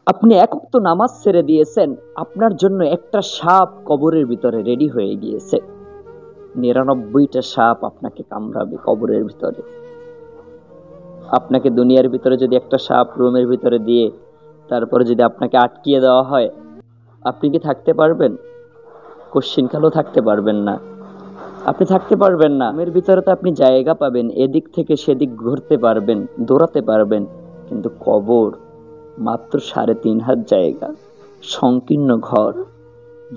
আপনি এক ওয়াক্ত নামাজ ছেড়ে দিয়েছেন, আপনার জন্য একটা সাপ কবরের ভিতরে রেডি হয়ে গিয়েছে। ৯৯টা সাপ আপনাকে কামড়াবে কবরের ভিতরে। আপনাকে দুনিয়ার ভিতরে যদি একটা সাপ রুমের ভিতরে দিয়ে তারপরে যদি আপনাকে আটকিয়ে দেওয়া হয়, আপনি কি থাকতে পারবেন? কশ্চিনকালেও থাকতে পারবেন না। আপনি থাকতে পারবেন না। রুমের ভিতরে তো আপনি জায়গা পাবেন, এদিক থেকে সেদিক ঘুরতে পারবেন, দৌড়াতে পারবেন, কিন্তু কবর মাত্র ৩.৫ হাত জায়গা, সংকীর্ণ ঘর,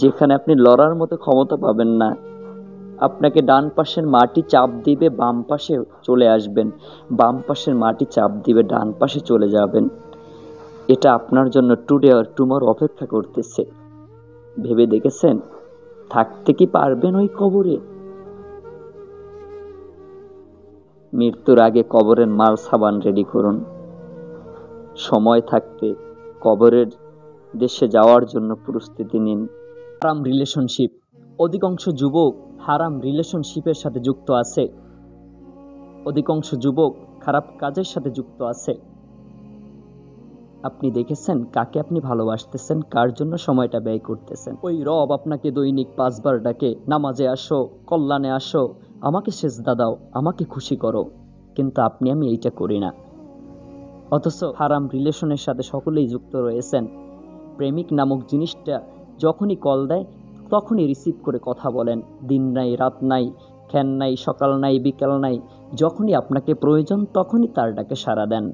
যেখানে আপনি লড়ার মতো ক্ষমতা পাবেন না। আপনাকে ডান পাশের মাটি চাপ দিবে, বাম পাশে চলে আসবেন, বাম পাশের মাটি চাপ দিবে, ডান পাশে চলে যাবেন। এটা আপনার জন্য টুডে আর টুমরো অপেক্ষা করতেছে। ভেবে দেখেছেন থাকতে কি পারবেন ওই কবরে? মৃত্যুর আগে কবরের মাল সাবান রেডি করুন। সময় থাকতে কবরের দেশে যাওয়ার জন্য প্রস্তুতি নিন। হারাম রিলেশনশিপ, অধিকাংশ যুবক হারাম রিলেশনশিপের সাথে যুক্ত আছে। অধিকাংশ যুবক খারাপ কাজের সাথে যুক্ত আছে। আপনি দেখেছেন কাকে আপনি ভালোবাসতেছেন, কার জন্য সময়টা ব্যয় করতেছেন? ওই রব আপনাকে দৈনিক 5 বার ডাকে, নামাজে আসো, কল্যাণে আসো, আমাকে সেজদা দাও, আমাকে খুশি করো, কিন্তু আপনি আমি এইটা করি না। অথচ হারাম রিলেশনের সাথে সকলেই যুক্ত রয়েছেন। প্রেমিক নামক জিনিসটা যখনই কল দেয় তখনই রিসিভ করে কথা বলেন। দিন নাই, রাত নাই, খ্যান নাই, সকাল নাই, বিকাল নাই, যখনই আপনাকে প্রয়োজন তখনই তার ডাকে সাড়া দেন।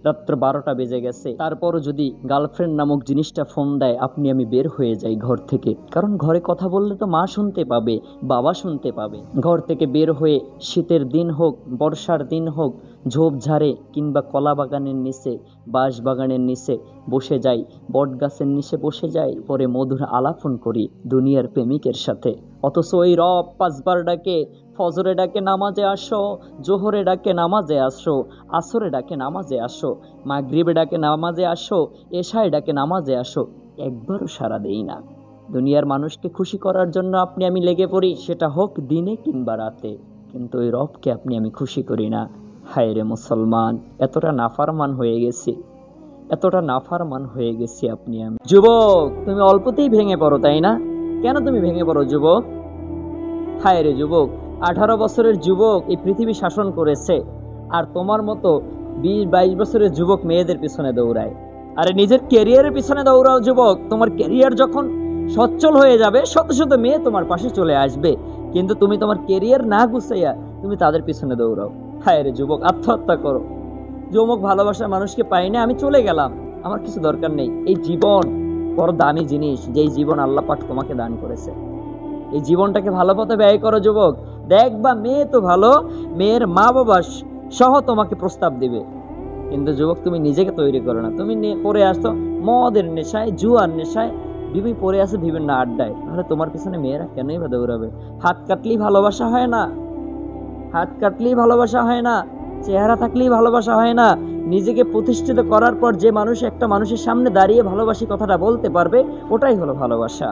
রাত্র 12টা বেজে গেছে, তারপরও যদি গার্লফ্রেন্ড নামক জিনিসটা ফোন দেয়, আপনি আমি বের হয়ে যাই ঘর থেকে। কারণ ঘরে কথা বললে তো মা শুনতে পাবে, বাবা শুনতে পাবে। ঘর থেকে বের হয়ে শীতের দিন হোক, বর্ষার দিন হোক, ঝোপঝাড়ে কিংবা কলা বাগানের নিচে, বাঁশ বাগানের নিচে বসে যাই, বট গাছের নিচে বসে যাই, পরে মধুর আলাপন করি দুনিয়ার প্রেমিকের সাথে। অথচ ওই রব 5 বার ডাকে, ফজরে ডাকে নামাজে আসো, জোহরে ডাকে নামাজে আসো, আসরে ডাকে নামাজে আসো, মাগরিবে ডাকে নামাজে আসো, এশায় ডাকে নামাজে আসো, একবারও সাড়া দেই না। দুনিয়ার মানুষকে খুশি করার জন্য আপনি আমি লেগে পড়ি, সেটা হোক দিনে কিংবা রাতে, কিন্তু ওই রবকে আপনি আমি খুশি করি না। হায় রে মুসলমান, এতটা নাফরমান হয়ে গেছি, এতটা নাফরমান হয়ে গেছি আপনি আমি। যুবক, তুমি অল্পতেই ভেঙে পড়ো, তাই না? কেন তুমি ভেঙে পড়ো যুবক? হায় রে যুবক, 18 বছরের যুবক এই পৃথিবী শাসন করেছে, আর তোমার মতো 20-22 বছরের যুবক মেয়েদের পিছনে দৌড়ায়। আরে নিজের ক্যারিয়ারের পিছনে দৌড়াও যুবক। তোমার ক্যারিয়ার যখন সচ্ছল হয়ে যাবে, শত শত মেয়ে তোমার পাশে চলে আসবে, কিন্তু তুমি তোমার ক্যারিয়ার না গুছাইয়া তুমি তাদের পিছনে দৌড়াও। হায় রে যুবক, আত্মহত্যা করো। যুবক, ভালোবাসার মানুষকে পাই না, আমি চলে গেলাম, আমার কিছু দরকার নেই। এই জীবন বড় দামি জিনিস, যেই জীবন আল্লাহ পাক তোমাকে দান করেছে। এই জীবনটাকে ভালো পথে ব্যয় করো যুবক। দেখবা মেয়ে তো ভালো, মেয়ের মা বাবা সহ তোমাকে প্রস্তাব দিবে, কিন্তু যুবক তুমি নিজেকে তৈরি করো না। তুমি পড়ে আসছো মদের নেশায়, জুয়ার নেশায়, পড়ে আছে বিভিন্ন আড্ডায়, তাহলে তোমার পিছনে মেয়েরা কেনই বা দৌড়াবে? হাত কাটলেই ভালোবাসা হয় না, হাত কাটলেই ভালোবাসা হয় না, চেহারা থাকলেই ভালোবাসা হয় না। নিজেকে প্রতিষ্ঠিত করার পর যে মানুষ একটা মানুষের সামনে দাঁড়িয়ে ভালোবাসি কথাটা বলতে পারবে, ওটাই হলো ভালোবাসা।